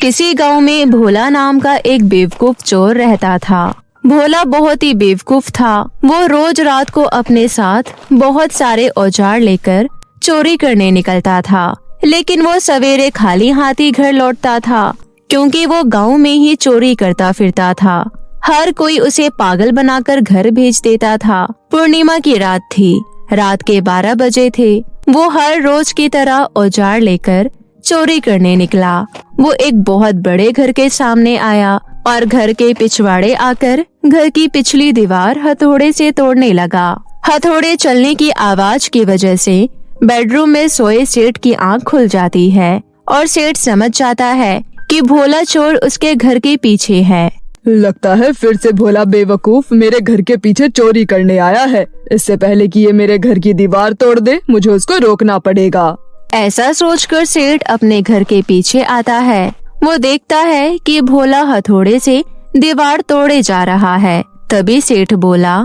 किसी गांव में भोला नाम का एक बेवकूफ चोर रहता था। भोला बहुत ही बेवकूफ था। वो रोज रात को अपने साथ बहुत सारे औजार लेकर चोरी करने निकलता था, लेकिन वो सवेरे खाली हाथ ही घर लौटता था, क्योंकि वो गांव में ही चोरी करता फिरता था। हर कोई उसे पागल बनाकर घर भेज देता था। पूर्णिमा की रात थी। रात के 12 बजे थे। वो हर रोज की तरह औजार लेकर चोरी करने निकला। वो एक बहुत बड़े घर के सामने आया और घर के पिछवाड़े आकर घर की पिछली दीवार हथौड़े से तोड़ने लगा। हथौड़े चलने की आवाज की वजह से बेडरूम में सोए सेठ की आंख खुल जाती है और सेठ समझ जाता है कि भोला चोर उसके घर के पीछे है। लगता है फिर से भोला बेवकूफ मेरे घर के पीछे चोरी करने आया है। इससे पहले कि ये मेरे घर की दीवार तोड़ दे, मुझे उसको रोकना पड़ेगा। ऐसा सोचकर सेठ अपने घर के पीछे आता है। वो देखता है कि भोला हथौड़े से दीवार तोड़े जा रहा है। तभी सेठ बोला,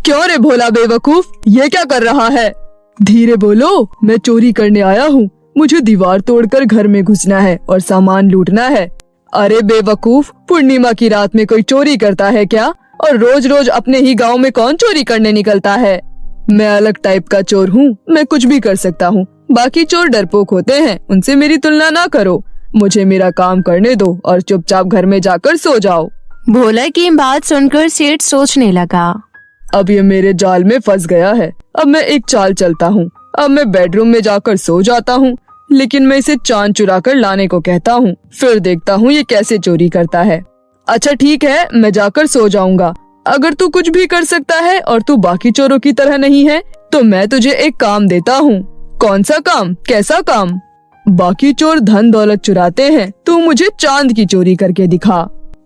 क्यों रे भोला बेवकूफ, ये क्या कर रहा है? धीरे बोलो, मैं चोरी करने आया हूँ। मुझे दीवार तोड़कर घर में घुसना है और सामान लूटना है। अरे बेवकूफ, पूर्णिमा की रात में कोई चोरी करता है क्या? और रोज रोज अपने ही गांव में कौन चोरी करने निकलता है? मैं अलग टाइप का चोर हूँ, मैं कुछ भी कर सकता हूँ। बाकी चोर डरपोक होते हैं, उनसे मेरी तुलना ना करो। मुझे मेरा काम करने दो और चुपचाप घर में जाकर सो जाओ। भोला की बात सुनकर सेठ सोचने लगा, अब ये मेरे जाल में फंस गया है। अब मैं एक चाल चलता हूँ। अब मैं बेडरूम में जाकर सो जाता हूँ, लेकिन मैं इसे चांद चुरा कर लाने को कहता हूँ। फिर देखता हूँ ये कैसे चोरी करता है। अच्छा ठीक है, मैं जाकर सो जाऊंगा। अगर तू कुछ भी कर सकता है और तू बाकी चोरों की तरह नहीं है, तो मैं तुझे एक काम देता हूँ। कौन सा काम? कैसा काम? बाकी चोर धन दौलत चुराते हैं, तू मुझे चांद की चोरी करके दिखा।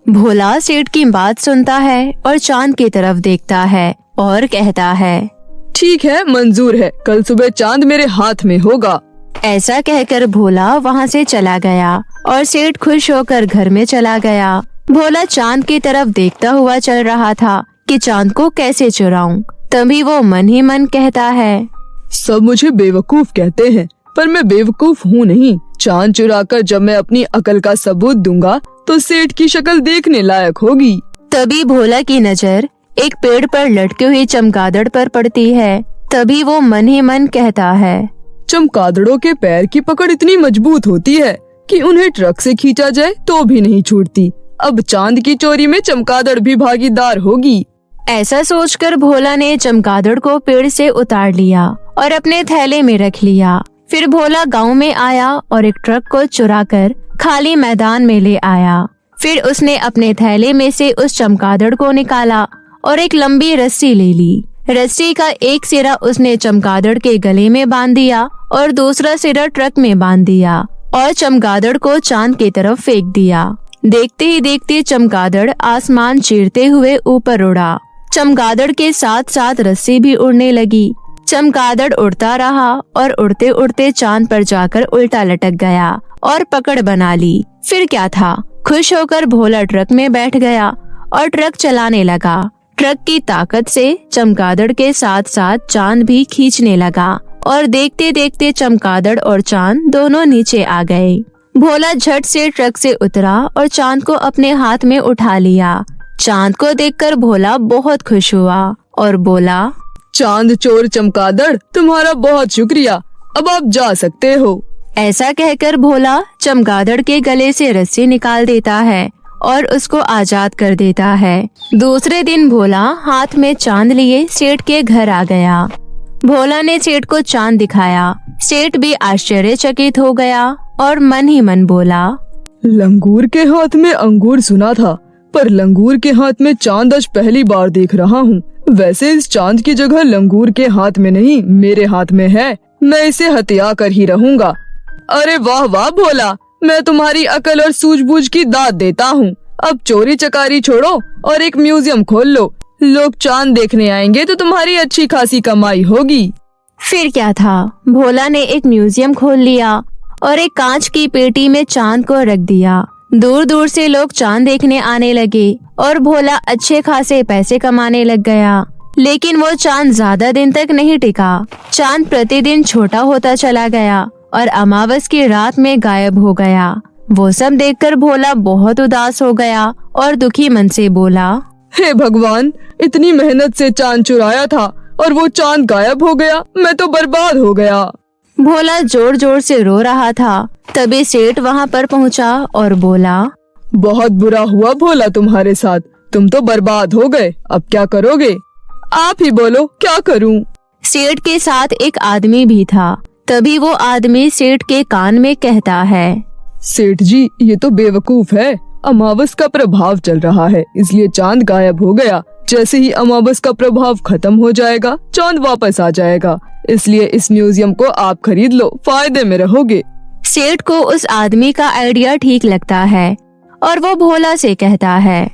भोला सेठ की बात सुनता है और चांद की तरफ देखता है और कहता है, ठीक है, मंजूर है। कल सुबह चांद मेरे हाथ में होगा। ऐसा कहकर भोला वहाँ से चला गया और सेठ खुश होकर घर में चला गया। भोला चांद की तरफ देखता हुआ चल रहा था कि चांद को कैसे चुराऊं। तभी वो मन ही मन कहता है, सब मुझे बेवकूफ कहते हैं, पर मैं बेवकूफ हूँ नहीं। चांद चुराकर जब मैं अपनी अकल का सबूत दूंगा तो सेठ की शक्ल देखने लायक होगी। तभी भोला की नजर एक पेड़ पर लटके हुए चमगादड़ पर पड़ती है। तभी वो मन ही मन कहता है, चमगादड़ों के पैर की पकड़ इतनी मजबूत होती है कि उन्हें ट्रक से खींचा जाए तो भी नहीं छूटती। अब चांद की चोरी में चमगादड़ भी भागीदार होगी। ऐसा सोचकर भोला ने चमगादड़ को पेड़ से उतार लिया और अपने थैले में रख लिया। फिर भोला गांव में आया और एक ट्रक को चुराकर खाली मैदान में ले आया। फिर उसने अपने थैले में से उस चमगादड़ को निकाला और एक लंबी रस्सी ले ली। रस्सी का एक सिरा उसने चमगादड़ के गले में बांध दिया और दूसरा सिरा ट्रक में बांध दिया और चमगादड़ को चांद की तरफ फेंक दिया। देखते ही देखते चमगादड़ आसमान चीरते हुए ऊपर उड़ा। चमगादड़ के साथ साथ रस्सी भी उड़ने लगी। चमगादड़ उड़ता रहा और उड़ते उड़ते चांद पर जाकर उल्टा लटक गया और पकड़ बना ली। फिर क्या था, खुश होकर भोला ट्रक में बैठ गया और ट्रक चलाने लगा। ट्रक की ताकत से चमगादड़ के साथ साथ चांद भी खींचने लगा और देखते देखते चमगादड़ और चांद दोनों नीचे आ गए। भोला झट से ट्रक से उतरा और चांद को अपने हाथ में उठा लिया। चांद को देखकर भोला बहुत खुश हुआ और बोला, चांद चोर चमगादड़, तुम्हारा बहुत शुक्रिया। अब आप जा सकते हो। ऐसा कहकर भोला चमगादड़ के गले से रस्सी निकाल देता है और उसको आजाद कर देता है। दूसरे दिन भोला हाथ में चांद लिए सेठ के घर आ गया। भोला ने सेठ को चांद दिखाया। सेठ भी आश्चर्यचकित हो गया और मन ही मन बोला, लंगूर के हाथ में अंगूर सुना था, पर लंगूर के हाथ में चांद आज पहली बार देख रहा हूँ। वैसे इस चांद की जगह लंगूर के हाथ में नहीं, मेरे हाथ में है। मैं इसे हथिया कर ही रहूँगा। अरे वाह वाह भोला, मैं तुम्हारी अकल और सूझबूझ की दाद देता हूँ। अब चोरी चकारी छोड़ो और एक म्यूजियम खोल लो। लोग चांद देखने आएंगे तो तुम्हारी अच्छी खासी कमाई होगी। फिर क्या था, भोला ने एक म्यूजियम खोल लिया और एक कांच की पेटी में चांद को रख दिया। दूर दूर से लोग चांद देखने आने लगे और भोला अच्छे खासे पैसे कमाने लग गया। लेकिन वो चांद ज्यादा दिन तक नहीं टिका। चांद प्रतिदिन छोटा होता चला गया और अमावस की रात में गायब हो गया। वो सब देखकर भोला बहुत उदास हो गया और दुखी मन से बोला, हे भगवान, इतनी मेहनत से चांद चुराया था और वो चांद गायब हो गया। मैं तो बर्बाद हो गया। भोला जोर जोर से रो रहा था। तभी सेठ वहाँ पर पहुँचा और बोला, बहुत बुरा हुआ भोला तुम्हारे साथ, तुम तो बर्बाद हो गए। अब क्या करोगे? आप ही बोलो, क्या करूं? सेठ के साथ एक आदमी भी था। तभी वो आदमी सेठ के कान में कहता है, सेठ जी, ये तो बेवकूफ है। अमावस का प्रभाव चल रहा है, इसलिए चांद गायब हो गया। जैसे ही अमावस का प्रभाव खत्म हो जाएगा, चांद वापस आ जाएगा। इसलिए इस म्यूजियम को आप खरीद लो, फायदे में रहोगे। सेठ को उस आदमी का आइडिया ठीक लगता है और वो भोला से कहता है,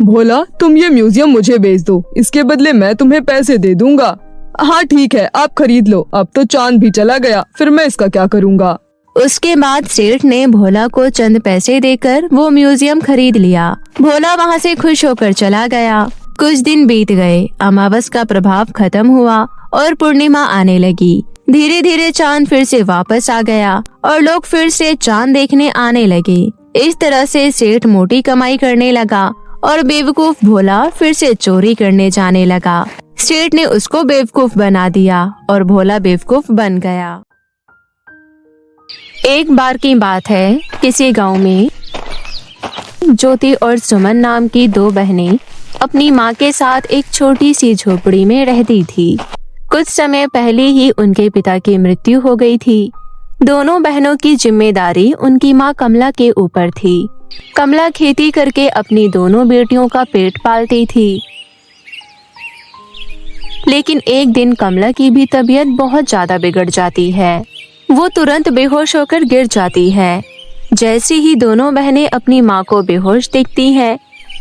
भोला, तुम ये म्यूजियम मुझे बेच दो, इसके बदले मैं तुम्हें पैसे दे दूंगा। हाँ ठीक है, आप खरीद लो। अब तो चांद भी चला गया, फिर मैं इसका क्या करूँगा? उसके बाद सेठ ने भोला को चंद पैसे देकर वो म्यूजियम खरीद लिया। भोला वहाँ से खुश होकर चला गया। कुछ दिन बीत गए, अमावस का प्रभाव खत्म हुआ और पूर्णिमा आने लगी। धीरे धीरे चांद फिर से वापस आ गया और लोग फिर से चांद देखने आने लगे। इस तरह से सेठ मोटी कमाई करने लगा और बेवकूफ भोला फिर से चोरी करने जाने लगा। सेठ ने उसको बेवकूफ बना दिया और भोला बेवकूफ बन गया। एक बार की बात है, किसी गांव में ज्योति और सुमन नाम की दो बहनें अपनी माँ के साथ एक छोटी सी झोपड़ी में रहती थी। कुछ समय पहले ही उनके पिता की मृत्यु हो गई थी। दोनों बहनों की जिम्मेदारी उनकी माँ कमला के ऊपर थी। कमला खेती करके अपनी दोनों बेटियों का पेट पालती थी। लेकिन एक दिन कमला की भी तबीयत बहुत ज्यादा बिगड़ जाती है। वो तुरंत बेहोश होकर गिर जाती है। जैसे ही दोनों बहनें अपनी माँ को बेहोश देखती हैं,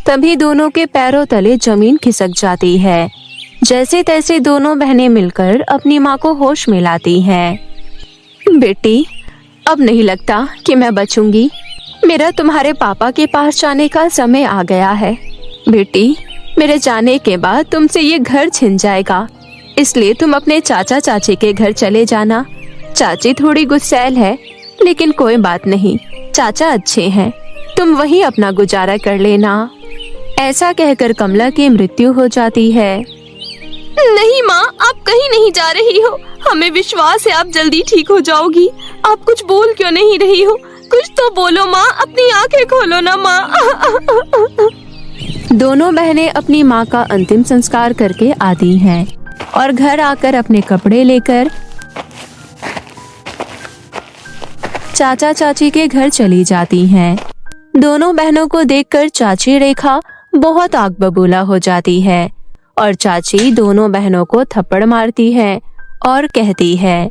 तभी दोनों के पैरों तले जमीन खिसक जाती है। जैसे तैसे दोनों बहनें मिलकर अपनी माँ को होश में लाती हैं। बेटी, अब नहीं लगता कि मैं बचूंगी। मेरा तुम्हारे पापा के पास जाने का समय आ गया है। बेटी, मेरे जाने के बाद तुमसे ये घर छिन जाएगा, इसलिए तुम अपने चाचा चाची के घर चले जाना। चाची थोड़ी गुस्सैल है, लेकिन कोई बात नहीं, चाचा अच्छे हैं। तुम वहीं अपना गुजारा कर लेना। ऐसा कहकर कमला की मृत्यु हो जाती है। नहीं माँ, आप कहीं नहीं जा रही हो। हमें विश्वास है आप जल्दी ठीक हो जाओगी। आप कुछ बोल क्यों नहीं रही हो? कुछ तो बोलो माँ, अपनी आंखें खोलो ना माँ। दोनों बहनें अपनी माँ का अंतिम संस्कार करके आती हैं और घर आकर अपने कपड़े लेकर चाचा चाची के घर चली जाती हैं। दोनों बहनों को देखकर चाची रेखा बहुत आग बबूला हो जाती है और चाची दोनों बहनों को थप्पड़ मारती है और कहती है,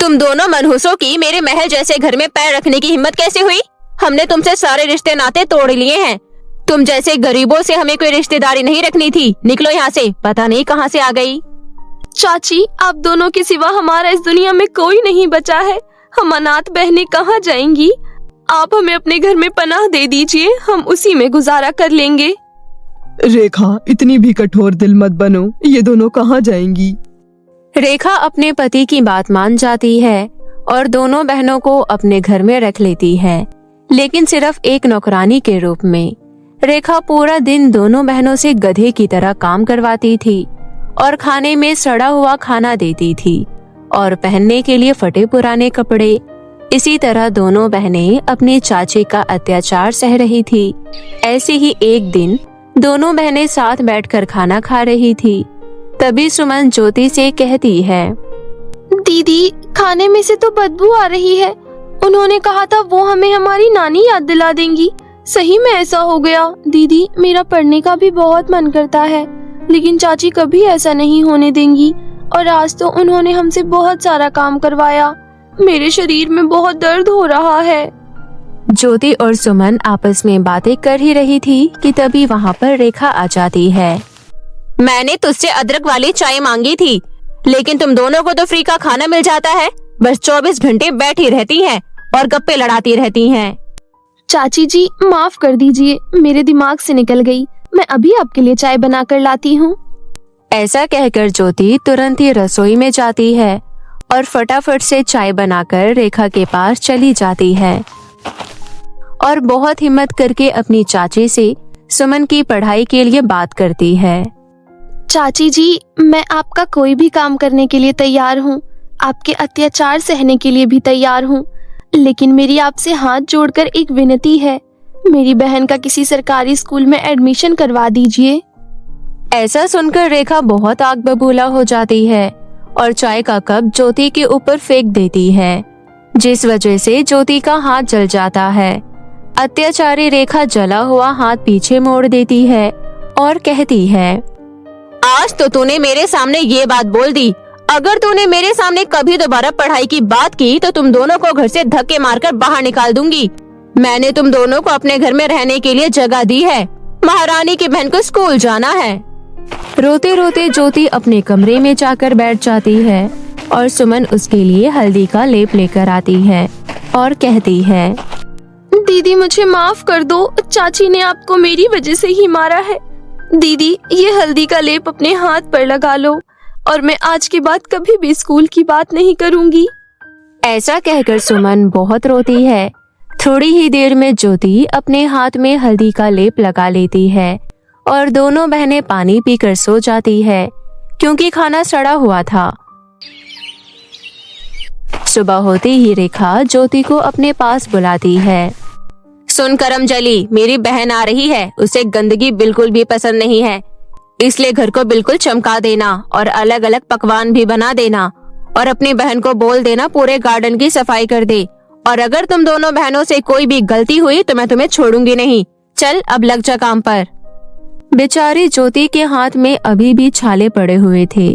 तुम दोनों मनहूसों की मेरे महल जैसे घर में पैर रखने की हिम्मत कैसे हुई? हमने तुमसे सारे रिश्ते नाते तोड़ लिए हैं। तुम जैसे गरीबों से हमें कोई रिश्तेदारी नहीं रखनी थी। निकलो यहाँ से, पता नहीं कहाँ से आ गई। चाची, आप दोनों के सिवा हमारा इस दुनिया में कोई नहीं बचा है। हम अनाथ बहनें कहाँ जाएंगी? आप हमें अपने घर में पनाह दे दीजिए, हम उसी में गुजारा कर लेंगे। रेखा, इतनी भी कठोर दिल मत बनो। ये दोनों कहाँ जाएंगी? रेखा अपने पति की बात मान जाती है और दोनों बहनों को अपने घर में रख लेती है, लेकिन सिर्फ एक नौकरानी के रूप में। रेखा पूरा दिन दोनों बहनों से गधे की तरह काम करवाती थी और खाने में सड़ा हुआ खाना देती थी और पहनने के लिए फटे पुराने कपड़े। इसी तरह दोनों बहनें अपने चाचे का अत्याचार सह रही थी। ऐसे ही एक दिन दोनों बहनें साथ बैठकर खाना खा रही थी। तभी सुमन ज्योति से कहती है, दीदी, खाने में से तो बदबू आ रही है। उन्होंने कहा था वो हमें हमारी नानी याद दिला देंगी। सही में ऐसा हो गया। दीदी, मेरा पढ़ने का भी बहुत मन करता है, लेकिन चाची कभी ऐसा नहीं होने देंगी। और आज तो उन्होंने हमसे बहुत सारा काम करवाया। मेरे शरीर में बहुत दर्द हो रहा है। ज्योति और सुमन आपस में बातें कर ही रही थी कि तभी वहाँ पर रेखा आ जाती है। मैंने तुझसे अदरक वाली चाय मांगी थी, लेकिन तुम दोनों को तो फ्री का खाना मिल जाता है। बस 24 घंटे बैठी रहती हैं और गप्पे लड़ाती रहती हैं। चाची जी, माफ कर दीजिए, मेरे दिमाग से निकल गई। मैं अभी आपके लिए चाय बना कर लाती हूँ। ऐसा कहकर ज्योति तुरंत ही रसोई में जाती है और फटाफट से चाय बनाकर रेखा के पास चली जाती है। और बहुत हिम्मत करके अपनी चाची से सुमन की पढ़ाई के लिए बात करती है। चाची जी, मैं आपका कोई भी काम करने के लिए तैयार हूँ, आपके अत्याचार सहने के लिए भी तैयार हूँ, लेकिन मेरी आपसे हाथ जोड़कर एक विनती है, मेरी बहन का किसी सरकारी स्कूल में एडमिशन करवा दीजिए। ऐसा सुनकर रेखा बहुत आग बबूला हो जाती है और चाय का कप ज्योति के ऊपर फेंक देती है, जिस वजह से ज्योति का हाथ जल जाता है। अत्याचारी रेखा जला हुआ हाथ पीछे मोड़ देती है और कहती है, आज तो तूने मेरे सामने ये बात बोल दी, अगर तूने मेरे सामने कभी दोबारा पढ़ाई की बात की तो तुम दोनों को घर से धक्के मारकर बाहर निकाल दूंगी। मैंने तुम दोनों को अपने घर में रहने के लिए जगह दी है, महारानी की बहन को स्कूल जाना है। रोते रोते ज्योति अपने कमरे में जाकर बैठ जाती है और सुमन उसके लिए हल्दी का लेप लेकर आती है और कहती है, दीदी मुझे माफ कर दो, चाची ने आपको मेरी वजह से ही मारा है। दीदी, ये हल्दी का लेप अपने हाथ पर लगा लो और मैं आज के बाद कभी भी स्कूल की बात नहीं करूंगी। ऐसा कहकर सुमन बहुत रोती है। थोड़ी ही देर में ज्योति अपने हाथ में हल्दी का लेप लगा लेती है और दोनों बहनें पानी पीकर सो जाती है, क्योंकि खाना सड़ा हुआ था। सुबह होते ही रेखा ज्योति को अपने पास बुलाती है। सुन करमजली, मेरी बहन आ रही है, उसे गंदगी बिल्कुल भी पसंद नहीं है, इसलिए घर को बिल्कुल चमका देना और अलग अलग पकवान भी बना देना और अपनी बहन को बोल देना पूरे गार्डन की सफाई कर दे। और अगर तुम दोनों बहनों से कोई भी गलती हुई तो मैं तुम्हें छोड़ूंगी नहीं। चल अब लग जा काम पर। बेचारी ज्योति के हाथ में अभी भी छाले पड़े हुए थे।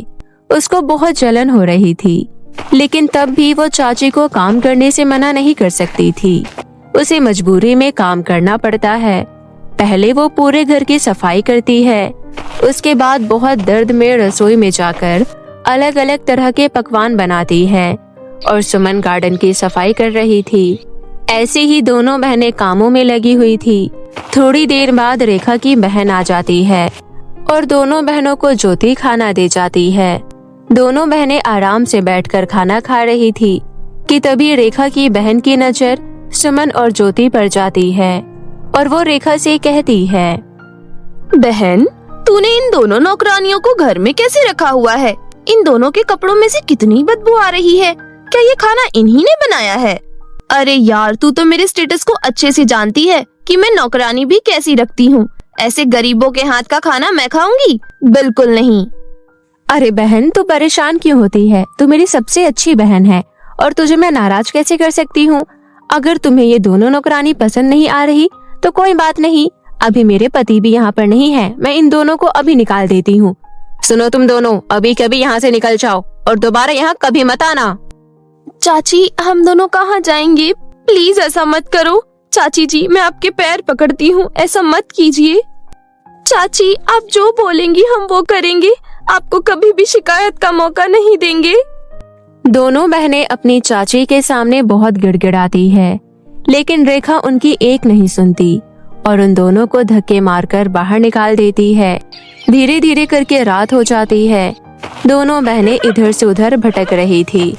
उसको बहुत जलन हो रही थी, लेकिन तब भी वो चाची को काम करने से मना नहीं कर सकती थी। उसे मजबूरी में काम करना पड़ता है। पहले वो पूरे घर की सफाई करती है, उसके बाद बहुत दर्द में रसोई में जाकर अलग अलग तरह के पकवान बनाती है और सुमन गार्डन की सफाई कर रही थी। ऐसे ही दोनों बहनें कामों में लगी हुई थी। थोड़ी देर बाद रेखा की बहन आ जाती है और दोनों बहनों को ज्योति खाना दे जाती है। दोनों बहनें आराम से बैठकर खाना खा रही थी कि तभी रेखा की बहन की नजर सुमन और ज्योति पर जाती है और वो रेखा से कहती है, बहन, तूने इन दोनों नौकरानियों को घर में कैसे रखा हुआ है? इन दोनों के कपड़ों में से कितनी बदबू आ रही है। क्या ये खाना इन्हीं ने बनाया है? अरे यार, तू तो मेरे स्टेटस को अच्छे से जानती है कि मैं नौकरानी भी कैसी रखती हूँ। ऐसे गरीबों के हाथ का खाना मैं खाऊंगी? बिल्कुल नहीं। अरे बहन, तू परेशान क्यों होती है? तू मेरी सबसे अच्छी बहन है और तुझे मैं नाराज कैसे कर सकती हूँ? अगर तुम्हें ये दोनों नौकरानी पसंद नहीं आ रही तो कोई बात नहीं, अभी मेरे पति भी यहाँ पर नहीं है, मैं इन दोनों को अभी निकाल देती हूँ। सुनो तुम दोनों, अभी कभी यहाँ से निकल जाओ और दोबारा यहाँ कभी मत आना। चाची, हम दोनों कहाँ जाएंगे? प्लीज ऐसा मत करो। चाची जी, मैं आपके पैर पकड़ती हूँ, ऐसा मत कीजिए। चाची, आप जो बोलेंगी हम वो करेंगे, आपको कभी भी शिकायत का मौका नहीं देंगे। दोनों बहनें अपनी चाची के सामने बहुत गिड़गिड़ाती है, लेकिन रेखा उनकी एक नहीं सुनती और उन दोनों को धक्के मारकर बाहर निकाल देती है। धीरे धीरे करके रात हो जाती है। दोनों बहनें इधर से उधर भटक रही थी,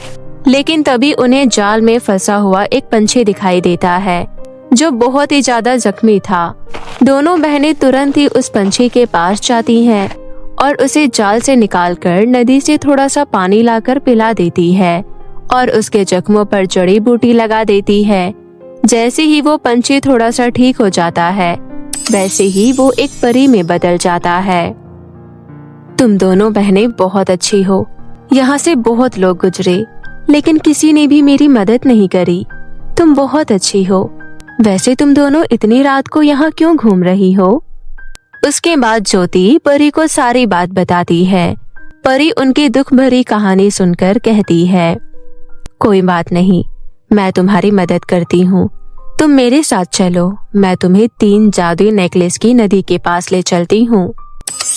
लेकिन तभी उन्हें जाल में फंसा हुआ एक पंछी दिखाई देता है जो बहुत ही ज्यादा जख्मी था। दोनों बहनें तुरंत ही उस पंछी के पास जाती हैं और उसे जाल से निकालकर नदी से थोड़ा सा पानी लाकर पिला देती है और उसके जख्मों पर जड़ी बूटी लगा देती है। जैसे ही वो पंछी थोड़ा सा ठीक हो जाता है, वैसे ही वो एक परी में बदल जाता है। तुम दोनों बहनें बहुत अच्छी हो। यहाँ से बहुत लोग गुजरे, लेकिन किसी ने भी मेरी मदद नहीं करी। तुम बहुत अच्छी हो। वैसे तुम दोनों इतनी रात को यहाँ क्यों घूम रही हो? उसके बाद ज्योति परी को सारी बात बताती है। परी उनकी दुख भरी कहानी सुनकर कहती है, कोई बात नहीं, मैं तुम्हारी मदद करती हूँ। तुम मेरे साथ चलो, मैं तुम्हें 3 जादुई नेकलेस की नदी के पास ले चलती हूँ।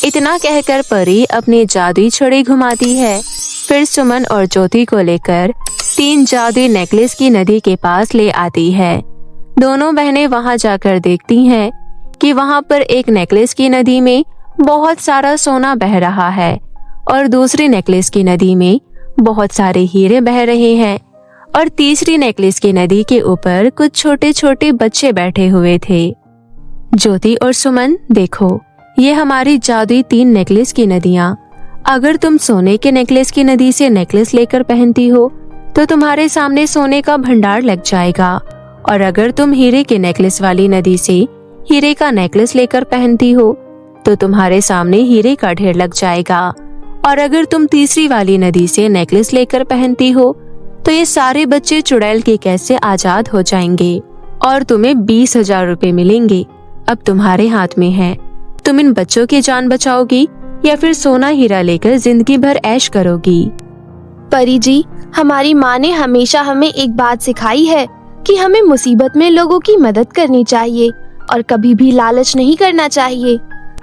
इतना कहकर परी अपनी जादुई छड़ी घुमाती है। फिर सुमन और ज्योति को लेकर 3 जादुई नेकलेस की नदी के पास ले आती है। दोनों बहनें वहां जाकर देखती हैं कि वहां पर एक नेकलेस की नदी में बहुत सारा सोना बह रहा है और दूसरी नेकलेस की नदी में बहुत सारे हीरे बह रहे हैं और तीसरी नेकलेस की नदी के ऊपर कुछ छोटे छोटे बच्चे बैठे हुए थे। ज्योति और सुमन, देखो, ये हमारी जादुई 3 नेकलेस की नदियाँ। अगर तुम सोने के नेकलेस की नदी से नेकलेस लेकर पहनती हो तो तुम्हारे सामने सोने का भंडार लग जाएगा, और अगर तुम हीरे के नेकलेस वाली नदी से हीरे का नेकलेस लेकर पहनती हो तो तुम्हारे सामने हीरे का ढेर लग जाएगा, और अगर तुम तीसरी वाली नदी से नेकलेस लेकर पहनती हो तो ये सारे बच्चे चुड़ैल के कैद से आजाद हो जाएंगे और तुम्हें 20,000 रुपए मिलेंगे। अब तुम्हारे हाथ में है, तुम इन बच्चों की जान बचाओगी या फिर सोना हीरा लेकर जिंदगी भर ऐश करोगी। परी जी, हमारी माँ ने हमेशा हमें एक बात सिखाई है कि हमें मुसीबत में लोगों की मदद करनी चाहिए और कभी भी लालच नहीं करना चाहिए।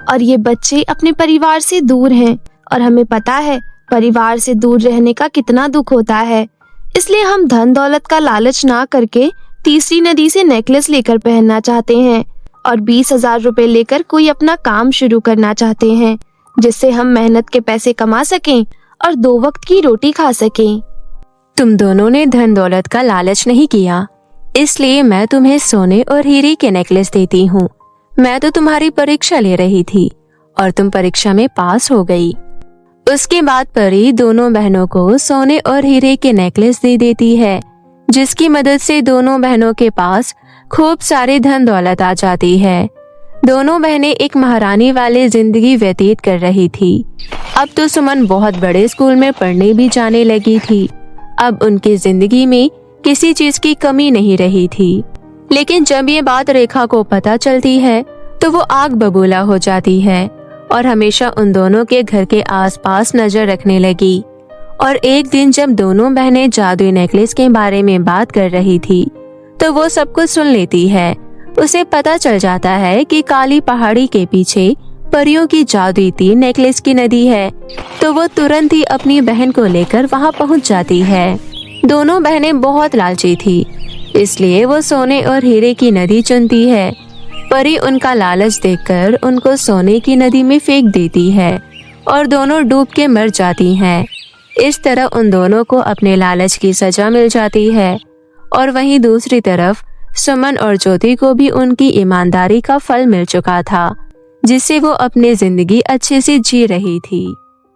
और ये बच्चे अपने परिवार से दूर हैं और हमें पता है परिवार से दूर रहने का कितना दुख होता है। इसलिए हम धन दौलत का लालच ना करके तीसरी नदी से नेकलेस लेकर पहनना चाहते हैं और 20,000 रुपए लेकर कोई अपना काम शुरू करना चाहते हैं, जिससे हम मेहनत के पैसे कमा सकें और 2 वक्त की रोटी खा सकें। तुम दोनों ने धन दौलत का लालच नहीं किया, इसलिए मैं तुम्हें सोने और हीरे के नेकलेस देती हूँ। मैं तो तुम्हारी परीक्षा ले रही थी और तुम परीक्षा में पास हो गई। उसके बाद परी दोनों बहनों को सोने और हीरे के नेकलेस दे देती है, जिसकी मदद से दोनों बहनों के पास खूब सारे धन दौलत आ जाती है। दोनों बहनें एक महारानी वाली जिंदगी व्यतीत कर रही थी। अब तो सुमन बहुत बड़े स्कूल में पढ़ने भी जाने लगी थी। अब उनकी जिंदगी में किसी चीज की कमी नहीं रही थी। लेकिन जब ये बात रेखा को पता चलती है तो वो आग बबूला हो जाती है और हमेशा उन दोनों के घर के आसपास नजर रखने लगी। और एक दिन जब दोनों बहनें जादुई नेकलेस के बारे में बात कर रही थी तो वो सब कुछ सुन लेती है। उसे पता चल जाता है कि काली पहाड़ी के पीछे परियों की जादुई 3 नेकलेस की नदी है, तो वो तुरंत ही अपनी बहन को लेकर वहां पहुंच जाती है। दोनों बहनें बहुत लालची थी, इसलिए वो सोने और हीरे की नदी चुनती है। परी उनका लालच देखकर उनको सोने की नदी में फेंक देती है और दोनों डूब के मर जाती हैं। इस तरह उन दोनों को अपने लालच की सजा मिल जाती है। और वहीं दूसरी तरफ सुमन और ज्योति को भी उनकी ईमानदारी का फल मिल चुका था, जिससे वो अपनी जिंदगी अच्छे से जी रही थी।